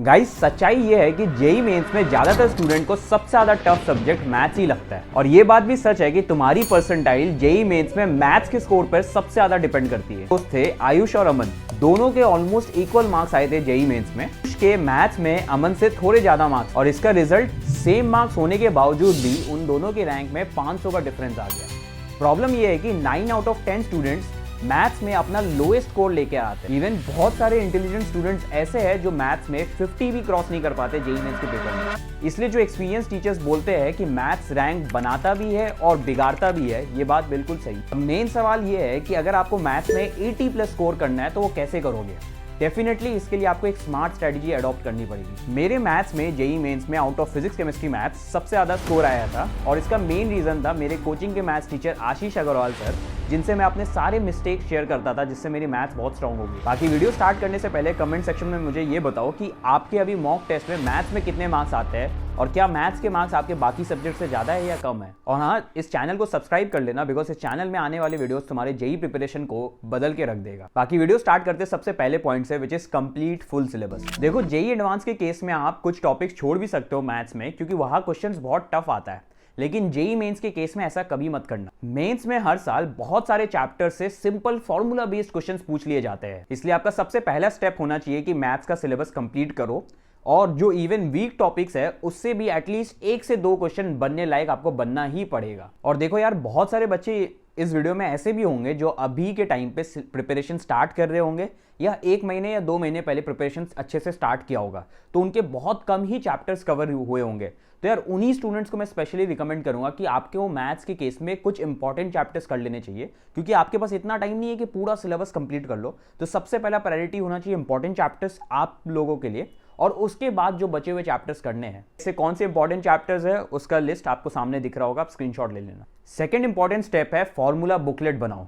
Guys सच्चाई ये है कि जेई मेंस में ज्यादातर स्टूडेंट को सबसे ज्यादा टफ सब्जेक्ट मैथ्स ही लगता है। और ये बात भी सच है कि तुम्हारी परसेंटाइल जेई मेंस में मैथ्स के स्कोर पर सबसे ज्यादा डिपेंड करती है। दोस्त थे आयुष और अमन, दोनों के ऑलमोस्ट इक्वल मार्क्स आए थे जेई मेंस में। आयुष के मैथ्स में अमन से थोड़े ज्यादा मार्क्स, और इसका रिजल्ट सेम मार्क्स होने के बावजूद भी उन दोनों के रैंक में 500 का डिफरेंस आ गया। प्रॉब्लम ये है कि 9 आउट ऑफ 10 स्टूडेंट्स मैथ्स में अपना लोएस्ट स्कोर लेके आते हैं। इवन बहुत सारे इंटेलिजेंट स्टूडेंट्स ऐसे हैं जो मैथ्स में 50 भी क्रॉस नहीं कर पाते जेईई मेंस के पेपर में। इसलिए जो एक्सपीरियंस टीचर्स बोलते हैं कि मैथ्स रैंक बनाता भी है और बिगाड़ता भी है, ये बात बिल्कुल सही। मेन सवाल ये है कि अगर आपको मैथ्स में 80 प्लस स्कोर करना है तो वो कैसे करोगे। डेफिनेटली इसके लिए आपको एक स्मार्ट स्ट्रेटजी अडॉप्ट करनी पड़ेगी। मेरे मैथ्स में जेईई मेंस में out of physics chemistry maths सबसे ज्यादा स्कोर आया था, और इसका मेन रीजन था मेरे कोचिंग के मैथ्स टीचर आशीष अग्रवाल सर, जिनसे मैं अपने सारे मिस्टेक शेयर करता था, जिससे मेरी मैथ्स बहुत स्ट्रांग होगी। बाकी वीडियो स्टार्ट करने से पहले कमेंट सेक्शन में मुझे ये बताओ कि आपके अभी मॉक टेस्ट में मैथ्स में कितने मार्क्स आते हैं, और क्या मैथ्स के मार्क्स आपके बाकी सब्जेक्ट से ज्यादा है या कम है। और हाँ, इस चैनल को सब्सक्राइब कर लेना, बिकॉज इस चैनल में आने वाले वीडियोस तुम्हारे जेईई प्रिपरेशन को बदल के रख देगा। बाकी वीडियो स्टार्ट करते सबसे पहले पॉइंट से, which is complete full syllabus. देखो, जेईई एडवांस के केस में आप कुछ टॉपिक्स छोड़ भी सकते हो मैथ्स में, क्योंकि वहां क्वेश्चंस बहुत टफ आता है। लेकिन जेईई मेंस के केस में ऐसा कभी मत करना। मेंस में हर साल बहुत सारे चैप्टर से सिंपल फॉर्मूला बेस्ड क्वेश्चंस पूछ लिए जाते हैं। इसलिए आपका सबसे पहला स्टेप होना चाहिए कि मैथ्स का सिलेबस कंप्लीट करो, और जो इवन वीक टॉपिक्स है उससे भी एटलीस्ट 1 से 2 क्वेश्चन बनने लायक आपको बनना ही पड़ेगा। और देखो यार, बहुत सारे बच्चे इस वीडियो में ऐसे भी होंगे जो अभी के टाइम पे प्रिपरेशन स्टार्ट कर रहे होंगे, या 1 महीने या 2 महीने पहले प्रिपरेशन अच्छे से स्टार्ट किया होगा, तो उनके बहुत कम ही चैप्टर्स कवर हुए होंगे। तो यार उन्हीं स्टूडेंट्स को मैं स्पेशली रिकमेंड करूंगा कि आपके वो मैथ्स के केस में कुछ इंपॉर्टेंट चैप्टर्स कर लेने चाहिए, क्योंकि आपके पास इतना टाइम नहीं है कि पूरा सिलेबस कंप्लीट कर लो। तो सबसे पहला प्रायोरिटी होना चाहिए इंपॉर्टेंट चैप्टर्स आप लोगों के लिए, और उसके बाद जो बचे हुए चैप्टर्स करने हैं। इससे कौन से इंपॉर्टेंट चैप्टर्स है उसका लिस्ट आपको सामने दिख रहा होगा, आप स्क्रीनशॉट ले लेना। सेकंड इंपॉर्टेंट स्टेप है फॉर्मूला बुकलेट बनाओ।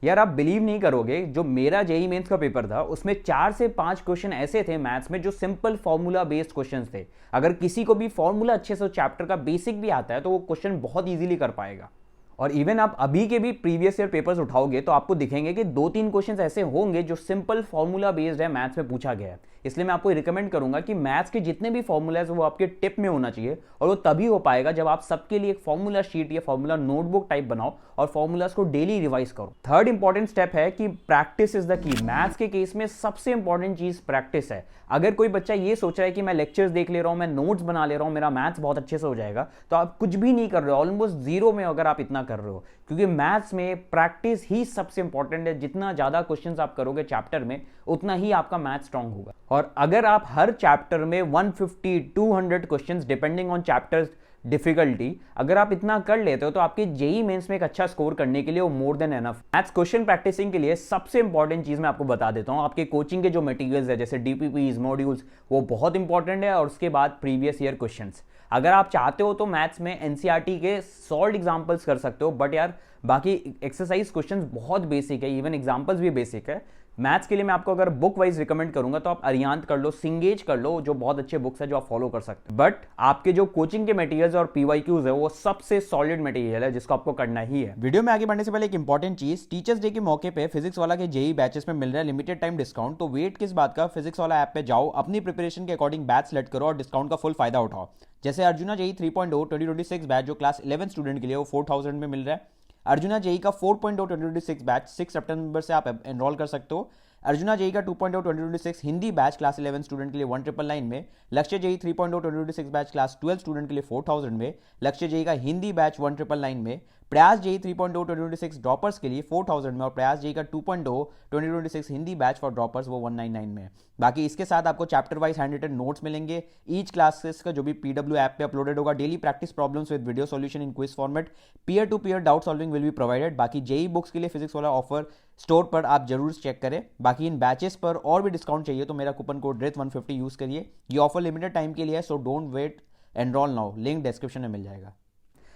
यार आप बिलीव नहीं करोगे, जो मेरा जेईई मेंस का पेपर था उसमें 4 से 5 क्वेश्चन ऐसे थे मैथ्स में जो सिंपल फॉर्मूला बेस्ड क्वेश्चंस थे। अगर किसी को भी फॉर्मूला अच्छे से चैप्टर का बेसिक भी आता है तो वो क्वेश्चन बहुत इजीली कर पाएगा। और इवन आप अभी के भी प्रीवियस ईयर पेपर्स उठाओगे तो आपको दिखेंगे कि 2-3 क्वेश्चंस ऐसे होंगे जो सिंपल फॉर्मूला बेस्ड है, मैथ्स में पूछा गया है। इसलिए मैं आपको रिकमेंड करूंगा कि मैथ्स के जितने भी फॉर्मूलाज वो आपके टिप में होना चाहिए, और वो तभी हो पाएगा जब आप सबके लिए एक फॉर्मूला शीट या फॉर्मूला नोटबुक टाइप बनाओ और फॉर्मूलाज को डेली रिवाइज करो। थर्ड इंपॉर्टेंट स्टेप है कि practice is the key. Maths के केस में सबसे इंपॉर्टेंट चीज प्रैक्टिस है। अगर कोई बच्चा ये सोच रहा है कि मैं लेक्चर्स देख ले रहा हूं, मैं नोट्स बना ले रहा हूं, मेरा मैथ्स बहुत अच्छे से हो जाएगा, तो आप कुछ भी नहीं कर रहे हो, ऑलमोस्ट जीरो में अगर आप इतना कर रहे हो। क्योंकि मैथ्स में प्रैक्टिस ही सबसे इंपॉर्टेंट है। जितना ज्यादा क्वेश्चंस आप करोगे चैप्टर में, उतना ही आपका मैथ स्ट्रांग होगा। और अगर आप हर चैप्टर में 150-200 questions depending on chapters difficulty, अगर आप इतना कर लेते हो तो आपके जेईई मेंस में एक अच्छा स्कोर करने के लिए वो more than enough. Maths question practising के लिए सबसे इंपॉर्टेंट चीज मैं आपको बता देता हूं, आपके कोचिंग के जो मटेरियल्स है जैसे डीपीपीज, मॉड्यूल्स, वो बहुत इंपॉर्टेंट है। और उसके बाद प्रीवियस ईयर क्वेश्चंस। अगर आप चाहते हो तो मैथ्स में एनसीईआरटी के सॉल्व एग्जांपल्स कर सकते हो, बट यार बाकी एक्सरसाइज क्वेश्चंस बहुत बेसिक है, इवन एग्जांपल्स भी बेसिक है। मैथ्स के लिए मैं आपको अगर बुक वाइज रिकमेंड करूंगा तो आप अरिहंत कर लो, सिंगेज कर लो, जो बहुत अच्छे बुक्स है जो आप फॉलो कर सकते हैं। बट आपके जो कोचिंग के मटेरियल्स और पीवाईक्यूज है वो सबसे सॉलिड मटेरियल है जिसको आपको करना ही है। वीडियो में आगे बढ़ने से पहले एक इंपॉर्टेंट चीज, टीचर्स डे के मौके पे फिजिक्स वाला के जेईई बैचेस में मिल रहा है लिमिटेड टाइम डिस्काउंट। तो वेट किस बात का, फिजिक्स वाला ऐप पे जाओ, अपनी प्रिपरेशन के अकॉर्डिंग बैच सेलेक्ट करो और डिस्काउंट का फुल फायदा उठाओ। जैसे अर्जुना जेईई 3.0 2026 बैच जो क्लास 11 स्टूडेंट के लिए वो 4000 में मिल रहा है। अर्जुना जेईई का 4.0 2026 बैच 6 सितंबर से आप एनरोल कर सकते हो। अर्जुना जेईई का 2.0 2026 हिंदी बैच क्लास 11 स्टूडेंट के लिए 1999 में, लक्ष्य जेईई 3.0 2026 बैच क्लास 12 स्टूडेंट के लिए 4000 में, लक्ष्य जेईई का हिंदी बैच 1999 में, प्रयास जेईई 3.0 2026 ड्रॉपर्स के लिए 4000 में, और प्रयास जेईई का 2.0 2026 हिंदी बैच फॉर ड्रॉपर्स वो 199 में। बाकी इसके साथ आपको chapter wise handwritten notes मिलेंगे। ईच क्लासेस का जो भी पीडब्ल्यू ऐप पे अपलोडेड होगा, daily practice problems with video solution in quiz format, peer to peer doubt solving will be provided. बाकी जेईई बुक्स के लिए फिजिक्स वाला ऑफर स्टोर पर आप जरूर चेक करें। बाकी इन बैचेस पर और भी डिस्काउंट चाहिए तो मेरा कूपन कोड RITH150 यूज करिए। ये ऑफर लिमिटेड टाइम के लिए है, so don't wait, enrol now, link description में मिल जाएगा।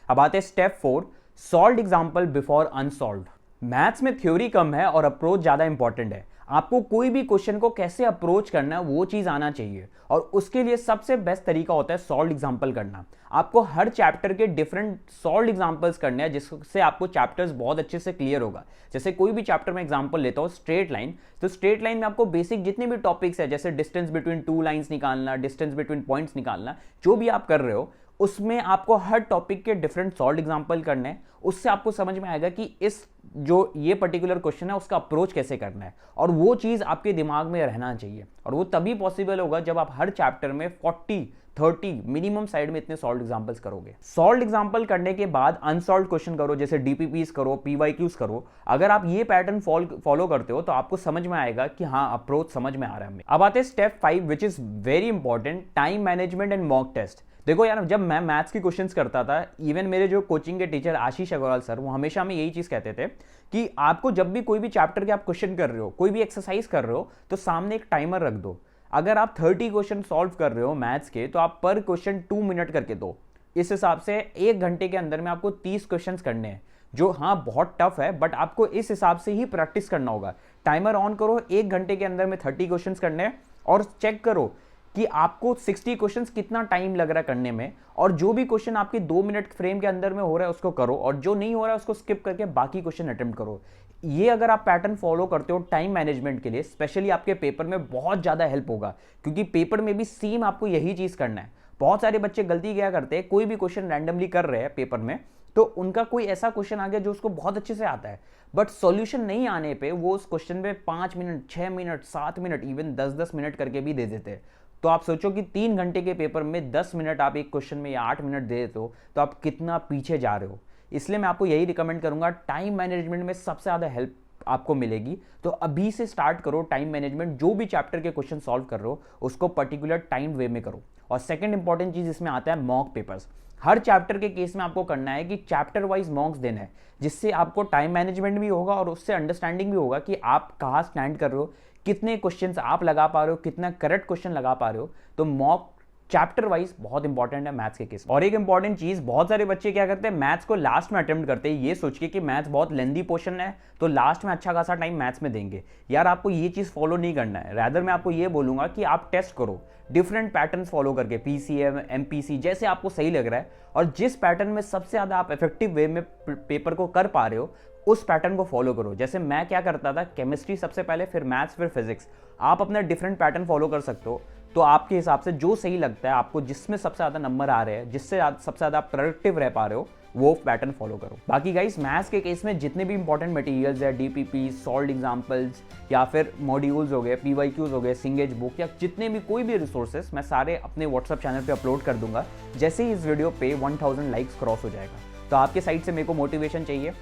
अब आते हैं step 4, solve example before unsolve. Maths में थ्योरी कम है और अप्रोच ज्यादा इंपॉर्टेंट है। आपको कोई भी क्वेश्चन को कैसे अप्रोच करना है वो चीज आना चाहिए, और उसके लिए सबसे बेस्ट तरीका होता है सॉल्व एग्जांपल करना। आपको हर चैप्टर के डिफरेंट सॉल्व एग्जांपल्स करने हैं, जिससे आपको चैप्टर्स बहुत अच्छे से क्लियर होगा। जैसे कोई भी चैप्टर में एग्जांपल लेता हूँ स्ट्रेट लाइन, तो स्ट्रेट लाइन में आपको बेसिक जितने भी टॉपिक्स है, जैसे डिस्टेंस बिटवीन टू लाइंस निकालना, डिस्टेंस बिटवीन पॉइंट्स निकालना, जो भी आप कर रहे हो उसमें आपको हर टॉपिक के डिफरेंट सॉल्व एग्जांपल करने हैं। उससे आपको समझ में आएगा कि इस जो ये पर्टिकुलर क्वेश्चन है उसका अप्रोच कैसे करना है, और वो चीज आपके दिमाग में रहना चाहिए। और वो तभी पॉसिबल होगा जब आप हर चैप्टर में 40-30 मिनिमम साइड में इतने सॉल्व एग्जांपल्स करोगे। सॉल्व एग्जांपल करने के बाद अनसॉल्व क्वेश्चन करो, जैसे डीपीपीस करो, पीवाईक्यूज करो। अगर आप ये पैटर्न फॉलो करते हो तो आपको समझ में आएगा कि हाँ, अप्रोच समझ में आ रहा है हमें। अब आते हैं step 5 which is very important, time management and mock test. देखो यार, जब मैं मैथ्स की क्वेश्चंस करता था, इवन मेरे जो कोचिंग के टीचर आशीष अग्रवाल सर, वो हमेशा हमें यही चीज कहते थे कि आपको जब भी कोई भी चैप्टर के आप क्वेश्चन कर रहे हो, कोई भी एक्सरसाइज कर रहे हो, तो सामने एक टाइमर रख दो। अगर आप 30 क्वेश्चन सॉल्व कर रहे हो मैथ्स के, तो आप पर क्वेश्चन 2 मिनट करके दो। इस हिसाब से 1 घंटे के अंदर में आपको 30 क्वेश्चन करने हैं, जो हाँ बहुत टफ है, बट आपको इस हिसाब से ही प्रैक्टिस करना होगा। टाइमर ऑन करो, 1 घंटे के अंदर में 30 क्वेश्चन करने हैं, और चेक करो कि आपको 60 क्वेश्चंस कितना टाइम लग रहा है करने में, और जो भी क्वेश्चन आपके 2 मिनट फ्रेम के अंदर में हो रहा है उसको करो, और जो नहीं हो रहा है उसको स्किप करके बाकी क्वेश्चन अटेम्प्ट करो। ये अगर आप पैटर्न फॉलो करते हो टाइम मैनेजमेंट के लिए, स्पेशली आपके पेपर में बहुत ज़्यादा हेल्प होगा, क्योंकि पेपर में भी सेम आपको यही चीज़ करना है। बहुत सारे बच्चे गलती क्या करते हैं, कोई भी क्वेश्चन रैंडमली कर रहे हैं पेपर में, तो उनका कोई ऐसा क्वेश्चन आ गया जो उसको बहुत अच्छे से आता है, बट सॉल्यूशन नहीं आने पे वो उस क्वेश्चन में 5 minute, 6 minute, 7 minute, even 10-10 minute करके भी दे देते हैं। तो आप सोचो कि 3 घंटे के पेपर में 10 मिनट आप एक क्वेश्चन में या 8 मिनट दे देते हो, तो आप कितना पीछे जा रहे हो। इसलिए मैं आपको यही रिकमेंड करूंगा, टाइम मैनेजमेंट में सबसे ज़्यादा हेल्प आपको मिलेगी, तो अभी से स्टार्ट करो टाइम मैनेजमेंट। जो भी चैप्टर के क्वेश्चन सॉल्व कर रहे हो उसको पर्टिकुलर टाइम वे में करो। और सेकंड इंपॉर्टेंट चीज इसमें आता है मॉक पेपर्स। हर चैप्टर के केस में आपको करना है कि चैप्टर वाइज मॉक्स देना है, जिससे आपको टाइम मैनेजमेंट भी होगा और उससे अंडरस्टैंडिंग भी होगा कि आप कहाँ स्टैंड कर रहे हो, कितने क्वेश्चंस आप लगा पा रहे हो, कितना करेक्ट क्वेश्चन लगा पा रहे हो। तो मॉक चैप्टर वाइज बहुत इंपॉर्टेंट है मैथ्स के केस में। और एक इंपॉर्टेंट चीज, बहुत सारे बच्चे क्या करते हैं, मैथ्स को लास्ट में अटेम्प्ट करते हैं, ये सोच के कि मैथ्स बहुत लेंदी पोर्शन है तो लास्ट में अच्छा खासा टाइम मैथ्स में देंगे। यार आपको ये चीज फॉलो नहीं करना है। रैदर मैं आपको ये बोलूंगा कि आप टेस्ट करो डिफरेंट पैटर्न फॉलो करके, पीसीएम, एमपीसी, जैसे आपको सही लग रहा है, और जिस पैटर्न में सबसे ज्यादा आप इफेक्टिव वे में पेपर को कर पा रहे हो उस पैटर्न को फॉलो करो। जैसे मैं क्या करता था, केमिस्ट्री सबसे पहले, फिर मैथ्स, फिर फिजिक्स। आप अपना डिफरेंट पैटर्न फॉलो कर सकते हो, तो आपके हिसाब से जो सही लगता है आपको, जिसमें सबसे ज्यादा नंबर आ रहे हैं, जिससे सबसे ज्यादा प्रोडक्टिव रह पा रहे हो, वो पैटर्न फॉलो करो। बाकी गाइस, मैथ्स के केस में जितने भी इंपॉर्टेंट मटेरियल्स है, डीपीपी, सॉल्व एग्जांपल्स, या फिर मॉड्यूल्स हो गए, पीवाईक्यूज हो गए, सिंगेज बुक, या जितने भी कोई भी रिसोर्सेस, मैं सारे अपने व्हाट्सएप चैनल पे अपलोड कर दूंगा जैसे ही इस वीडियो पे 1000 लाइक्स क्रॉस हो जाएगा। तो आपके साइड से मेरे को मोटिवेशन चाहिए,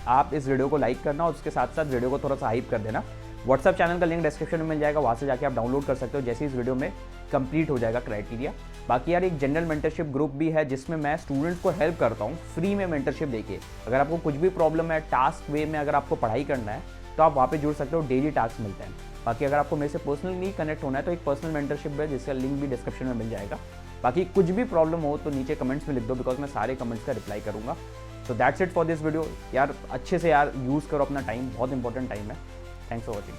आप इस वीडियो को लाइक करना और उसके साथ साथ वीडियो को थोड़ा सा हाइप कर देना। व्हाट्सएप चैनल का लिंक डिस्क्रिप्शन में मिल जाएगा, वहाँ से जाके आप डाउनलोड कर सकते हो जैसे इस वीडियो में कंप्लीट हो जाएगा क्राइटेरिया। बाकी यार एक जनरल मेंटरशिप ग्रुप भी है जिसमें मैं स्टूडेंट्स को हेल्प करता हूँ फ्री में मेंटरशिप देके। अगर आपको कुछ भी प्रॉब्लम है, टास्क वे में अगर आपको पढ़ाई करना है तो आप वहाँ पे जुड़ सकते हो, डेली टास्क मिलते हैं। बाकी अगर आपको मेरे से पर्सनली कनेक्ट होना है तो एक पर्सनल मेंटरशिप है जिसका लिंक भी डिस्क्रिप्शन में मिल जाएगा। बाकी कुछ भी प्रॉब्लम हो तो नीचे कमेंट्स में लिख दो, बिकॉज मैं सारे कमेंट्स का रिप्लाई करूँगा। So that's it for this video. यार अच्छे से यार यूज़ करो अपना टाइम, बहुत इंपॉर्टेंट टाइम है। Thanks for watching.